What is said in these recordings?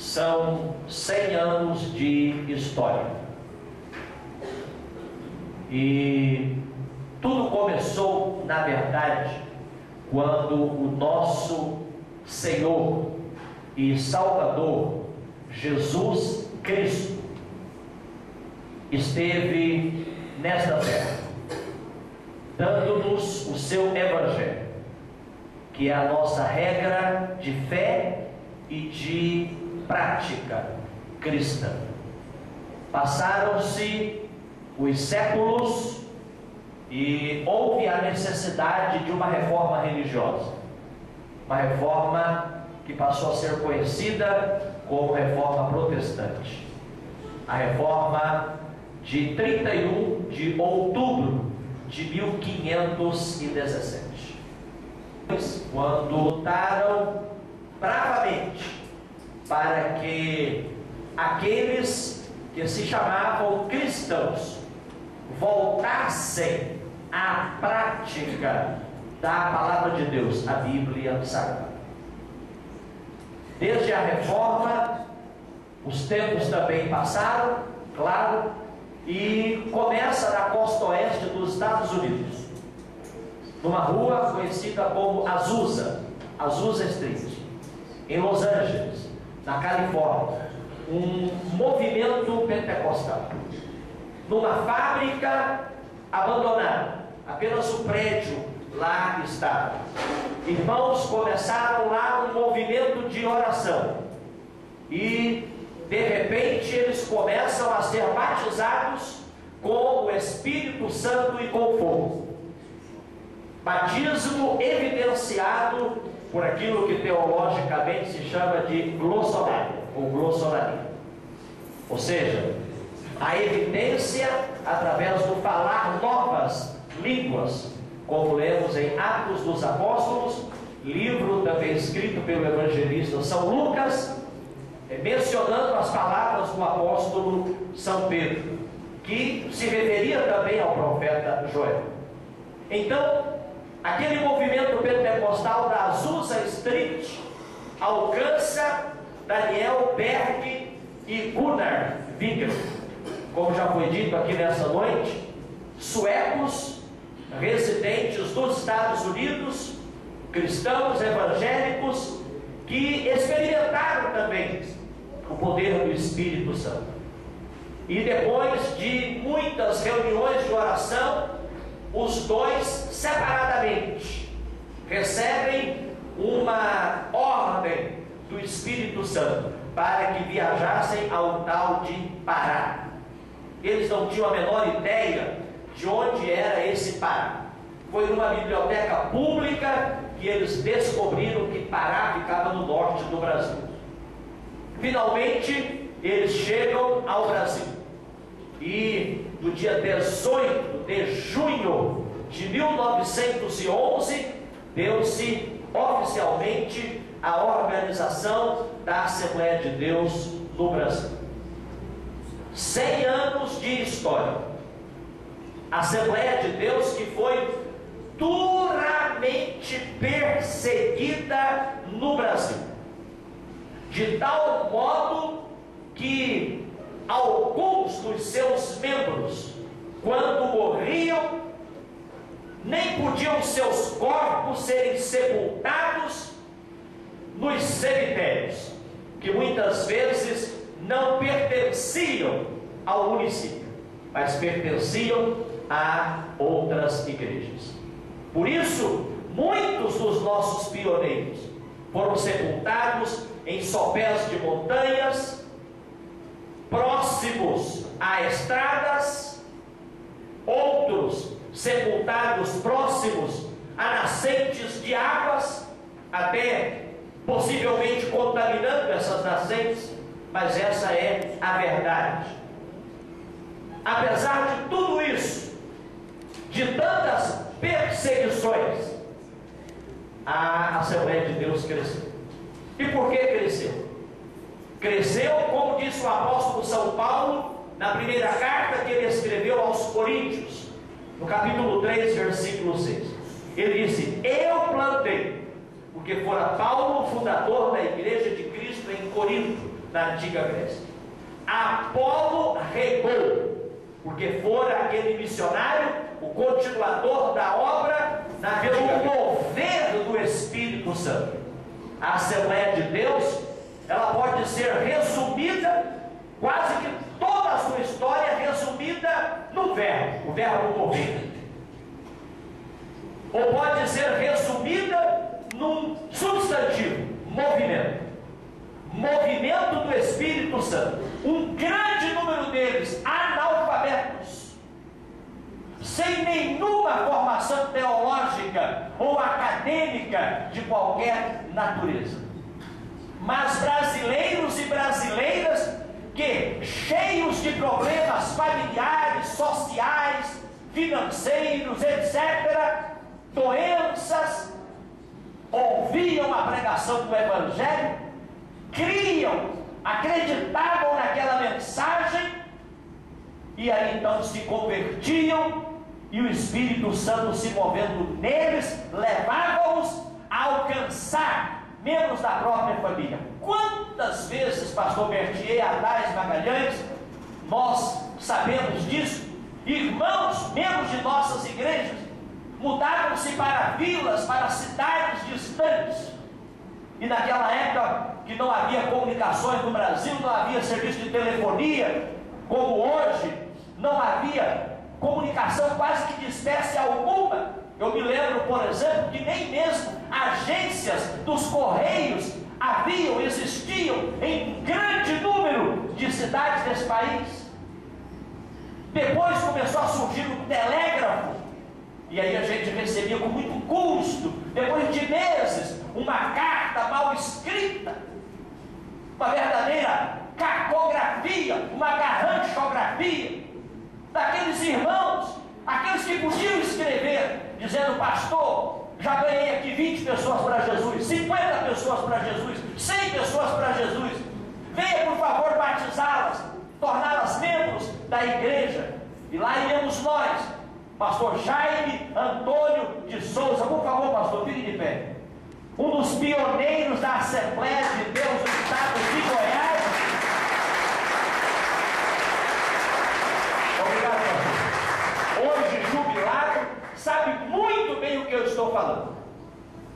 são 100 anos de história. E tudo começou, na verdade, quando o nosso Senhor e Salvador Jesus Cristo esteve nesta terra, dando-nos o seu Evangelho, que é a nossa regra de fé e de prática cristã. Passaram-se os séculos e houve a necessidade de uma reforma religiosa, uma reforma que passou a ser conhecida como reforma protestante, a reforma de 31 de outubro de 1517, quando lutaram bravamente para que aqueles que se chamavam cristãos voltassem à prática da palavra de Deus, a Bíblia Sagrada. Desde a reforma, os tempos também passaram, claro, e começa na costa oeste dos Estados Unidos, numa rua conhecida como Azusa Street, em Los Angeles, na Califórnia, um movimento pentecostal. Numa fábrica abandonada, apenas o prédio lá estava. Irmãos começaram lá um movimento de oração e de repente eles começam a ser batizados com o Espírito Santo e com fogo. Batismo evidenciado por aquilo que teologicamente se chama de glossonaria ou glossonaria, ou seja, a evidência através do falar novas línguas, como lemos em Atos dos Apóstolos, livro também escrito pelo evangelista São Lucas, mencionando as palavras do apóstolo São Pedro, que se referia também ao profeta Joel. Então, aquele movimento pentecostal da Azusa Street alcança Daniel Berg e Gunnar Wigner, como já foi dito aqui nessa noite, suecos residentes dos Estados Unidos, cristãos evangélicos que experimentaram também o poder do Espírito Santo. E depois de muitas reuniões de oração, os dois separadamente recebem uma ordem do Espírito Santo para que viajassem ao tal de Pará. Eles não tinham a menor ideia de onde era esse Pará. Foi numa biblioteca pública que eles descobriram que Pará ficava no norte do Brasil. Finalmente, eles chegam ao Brasil. E no dia 18 de junho de 1911, deu-se oficialmente a organização da Assembleia de Deus no Brasil. 100 anos de história. Assembleia de Deus que foi duramente perseguida no Brasil, de tal modo que alguns dos seus membros, quando morriam, nem podiam seus corpos serem sepultados nos cemitérios, que muitas vezes não pertenciam ao município, mas pertenciam a outras igrejas. Por isso, muitos dos nossos pioneiros foram sepultados em sopés de montanhas, próximos a estradas, outros sepultados próximos a nascentes de águas, até possivelmente contaminando essas nascentes, mas essa é a verdade. Apesar de tudo isso, de tantas perseguições, a Assembleia de Deus cresceu. E por que cresceu? Cresceu, como disse o apóstolo São Paulo, na primeira carta que ele escreveu aos Coríntios, no capítulo 3, versículo 6. Ele disse: eu plantei, porque fora Paulo o fundador da igreja de Cristo em Corinto, na antiga Grécia. Apolo regou, porque fora aquele missionário, o continuador da obra, pelo mover do Espírito Santo. A Assembleia de Deus, ela pode ser resumida, quase que toda a sua história resumida no verbo, o verbo mover. Ou pode ser resumida num substantivo, movimento. Movimento do Espírito Santo. Um grande número deles analfabetos, sem nenhuma formação teológica ou acadêmica de qualquer natureza, mas brasileiros e brasileiras que, cheios de problemas familiares, sociais, financeiros, etc., doenças, ouviam a pregação do Evangelho, criam, acreditavam naquela mensagem, e aí então se convertiam, e o Espírito Santo, se movendo neles, levava-os a alcançar membros da própria família. Quantas vezes, pastor Bertier, Adás, Magalhães, nós sabemos disso, irmãos, membros de nossas igrejas, mudaram-se para vilas, para cidades distantes, e naquela época que não havia comunicações no Brasil, não havia serviço de telefonia, como hoje, não havia comunicação quase que de espécie alguma. Eu me lembro, por exemplo, que nem mesmo agências dos Correios existiam em grande número de cidades desse país. Depois começou a surgir o telégrafo, e aí a gente recebia com muito custo, depois de meses, uma carta mal escrita, uma verdadeira cacografia, uma garranchografia daqueles irmãos, aqueles que podiam escrever, dizendo: pastor, já ganhei aqui 20 pessoas para Jesus, 50 pessoas para Jesus, 100 pessoas para Jesus, venha por favor batizá-las, torná-las membros da igreja. E lá iremos nós, pastor Jaime Antônio de Souza, por favor pastor, fique de pé, um dos pioneiros da Assembleia de Deus do estado de Goiás. Obrigado, pastor. Hoje jubilado, sabe muito bem o que eu estou falando,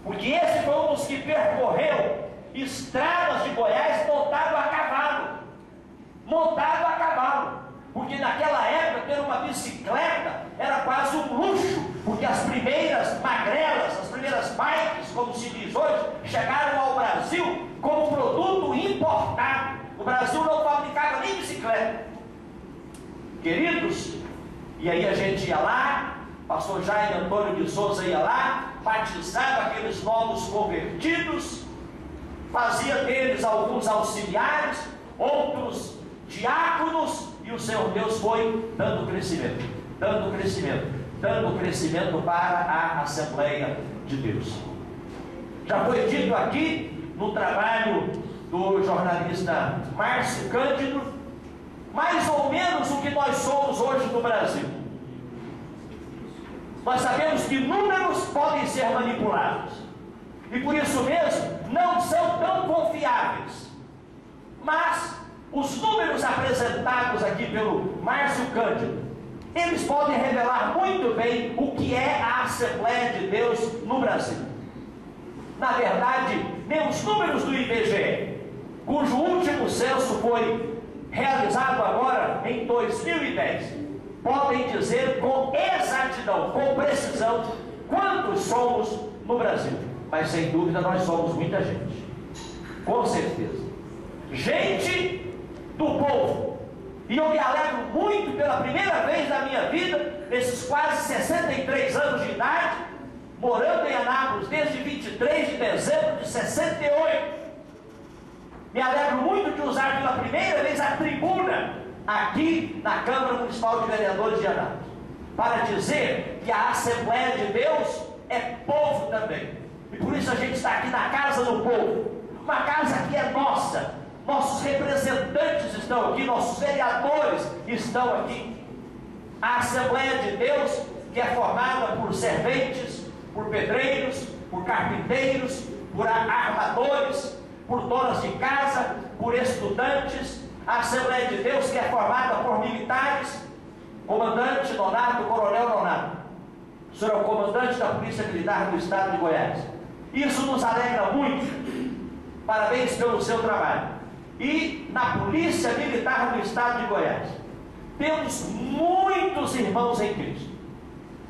porque esse foi um dos que percorreu estradas de Goiás montado a cavalo, porque naquela época ter uma bicicleta era quase um luxo, porque as primeiras magrelas, as primeiras bikes, como se diz hoje, chegaram ao Brasil como produto importado. O Brasil não fabricava nem bicicleta, queridos. E aí a gente ia lá, pastor Jaime Antônio de Souza ia lá, batizava aqueles novos convertidos, fazia deles alguns auxiliares, outros diáconos, e o Senhor Deus foi dando crescimento para a Assembleia de Deus. Já foi dito aqui no trabalho do jornalista Márcio Cândido, mais ou menos o que nós somos hoje no Brasil. Nós sabemos que números podem ser manipulados, e por isso mesmo não são tão confiáveis, mas os números apresentados aqui pelo Márcio Cândido, eles podem revelar muito bem o que é a Assembleia de Deus no Brasil. Na verdade, nem os números do IBGE, cujo último censo foi realizado agora em 2010, podem dizer com exatidão, com precisão, quantos somos no Brasil. Mas sem dúvida nós somos muita gente, com certeza, gente do povo. E eu me alegro muito, pela primeira vez na minha vida, nesses quase 63 anos de idade, morando em Anápolis desde 23 de dezembro de 68, me alegro muito de usar pela primeira vez a tribuna aqui na Câmara Municipal de Vereadores de Anápolis, para dizer que a Assembleia de Deus é povo também, e por isso a gente está aqui na casa do povo, uma casa que é nossa. Nossos representantes estão aqui, nossos vereadores estão aqui. A Assembleia de Deus, que é formada por serventes, por pedreiros, por carpinteiros, por armadores, por donas de casa, por estudantes, A Assembleia de Deus, que é formada por militares, comandante Nonato, coronel Nonato. O senhor é o comandante da Polícia Militar do Estado de Goiás. Isso nos alegra muito. Parabéns pelo seu trabalho. E na Polícia Militar do Estado de Goiás, temos muitos irmãos em Cristo,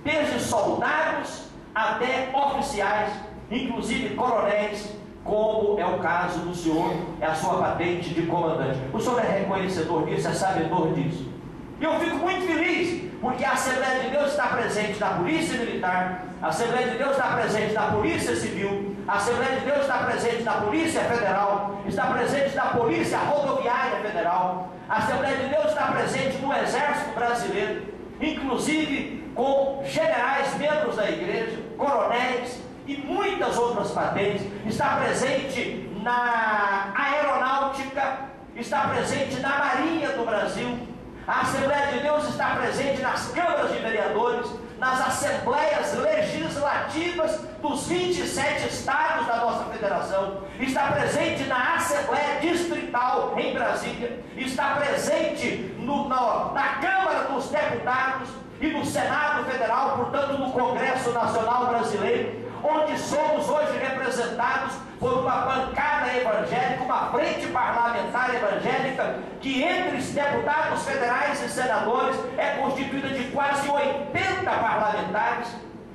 desde soldados até oficiais, inclusive coronéis, como é o caso do senhor, é a sua patente de comandante. O senhor é reconhecedor disso, é sabedor disso. E eu fico muito feliz, porque a Assembleia de Deus está presente na Polícia Militar, a Assembleia de Deus está presente na Polícia Civil, a Assembleia de Deus está presente na Polícia Federal, está presente na Polícia Rodoviária Federal, a Assembleia de Deus está presente no Exército Brasileiro, inclusive com generais, membros da igreja, coronéis e muitas outras patentes, está presente na aeronáutica, está presente na Marinha do Brasil. A Assembleia de Deus está presente nas câmaras de vereadores, nas assembleias legislativas dos 27 estados da nossa federação, está presente na Assembleia Distrital em Brasília, está presente na Câmara dos Deputados e no Senado Federal, portanto no Congresso Nacional Brasileiro, onde somos hoje representados por uma bancada evangélica, uma frente parlamentar evangélica, que entre os deputados federais e senadores é constituída de quase 80 parlamentares,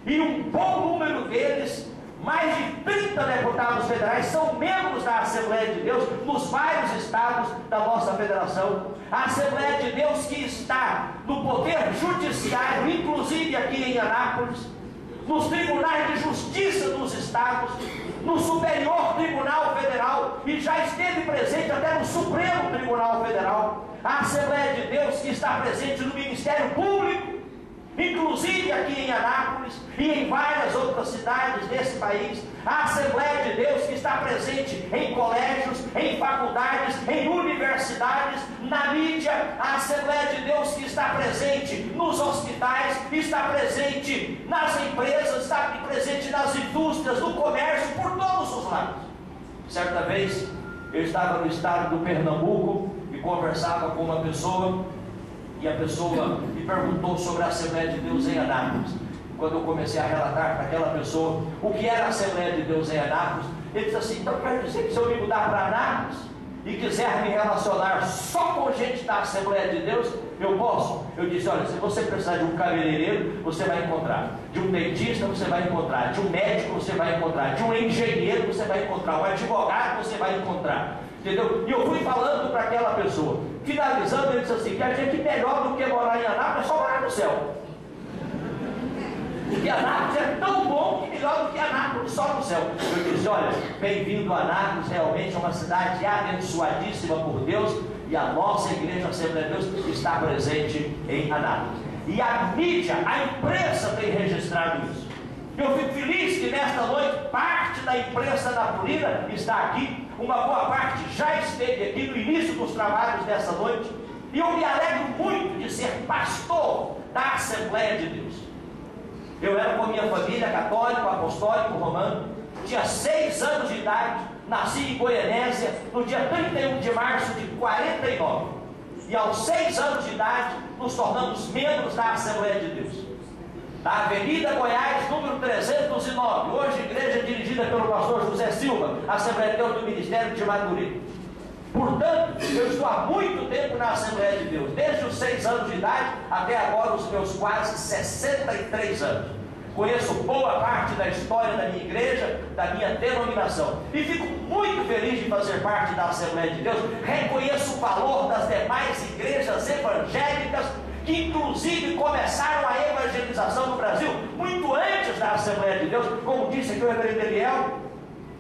e um bom número deles, mais de 30 deputados federais, são membros da Assembleia de Deus nos vários estados da nossa federação. A Assembleia de Deus que está no poder judiciário, inclusive aqui em Anápolis, nos tribunais de justiça dos estados, no Superior Tribunal Federal, e já esteve presente até no Supremo Tribunal Federal. A Assembleia de Deus que está presente no Ministério Público, inclusive aqui em Anápolis e em várias outras cidades desse país. A Assembleia de Deus que está presente em colégios, em faculdades, em universidades, na mídia. A Assembleia de Deus que está presente nos hospitais, está presente nas empresas, está presente nas indústrias, no comércio, por todos os lados. Certa vez eu estava no estado do Pernambuco e conversava com uma pessoa, e a pessoa me perguntou sobre a Assembleia de Deus em Anápolis. Quando eu comecei a relatar para aquela pessoa o que era a Assembleia de Deus em Anápolis, ele disse assim: então quer dizer que se eu me mudar para Anápolis e quiser me relacionar só com gente da Assembleia de Deus, eu posso? Eu disse: olha, se você precisar de um cabeleireiro, você vai encontrar; de um dentista, você vai encontrar; de um médico, você vai encontrar; de um engenheiro, você vai encontrar; um advogado, você vai encontrar. Entendeu? E eu fui falando para aquela pessoa. Finalizando, ele disse assim: que a gente melhor do que morar em Anápolis é só morar no céu. Porque Anápolis é tão bom que melhor do que Anápolis só no céu. Eu disse: olha, bem-vindo a Anápolis, realmente é uma cidade abençoadíssima por Deus, e a nossa igreja Assembleia de Deus está presente em Anápolis. E a mídia, a imprensa tem registrado isso. Eu fico feliz que nesta noite parte da imprensa napolina está aqui, uma boa parte já esteve aqui no início dos trabalhos dessa noite, e eu me alegro muito de ser pastor da Assembleia de Deus. Eu era com a minha família, católico, apostólico, romano, tinha 6 anos de idade, nasci em Goianésia no dia 31 de março de 49, e aos 6 anos de idade nos tornamos membros da Assembleia de Deus, da Avenida Goiás, número 309, hoje igreja dirigida pelo pastor José Silva, Assembleia de Deus do Ministério de Madureira. Portanto, eu estou há muito tempo na Assembleia de Deus, desde os 6 anos de idade até agora os meus quase 63 anos. Conheço boa parte da história da minha igreja, da minha denominação, e fico muito feliz de fazer parte da Assembleia de Deus. Reconheço o valor das demais igrejas evangélicas, que inclusive começaram a evangelização no Brasil muito antes da Assembleia de Deus, como disse aqui o reverendo Eliel,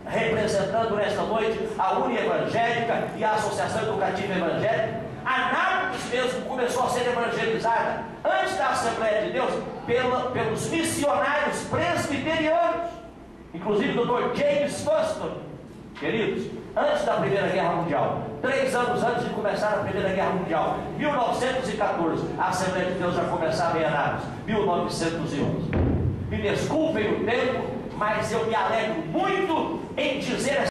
representando nesta noite a União Evangélica e a Associação Educativa Evangélica. Anápolis mesmo começou a ser evangelizada antes da Assembleia de Deus pelos missionários presbiterianos, inclusive o Dr. James Fuston, queridos, antes da Primeira Guerra Mundial, 3 anos antes de começar a Primeira Guerra Mundial, 1914, a Assembleia de Deus já começava em Anápolis, 1911. Me desculpem o tempo, mas eu me alegro muito em dizer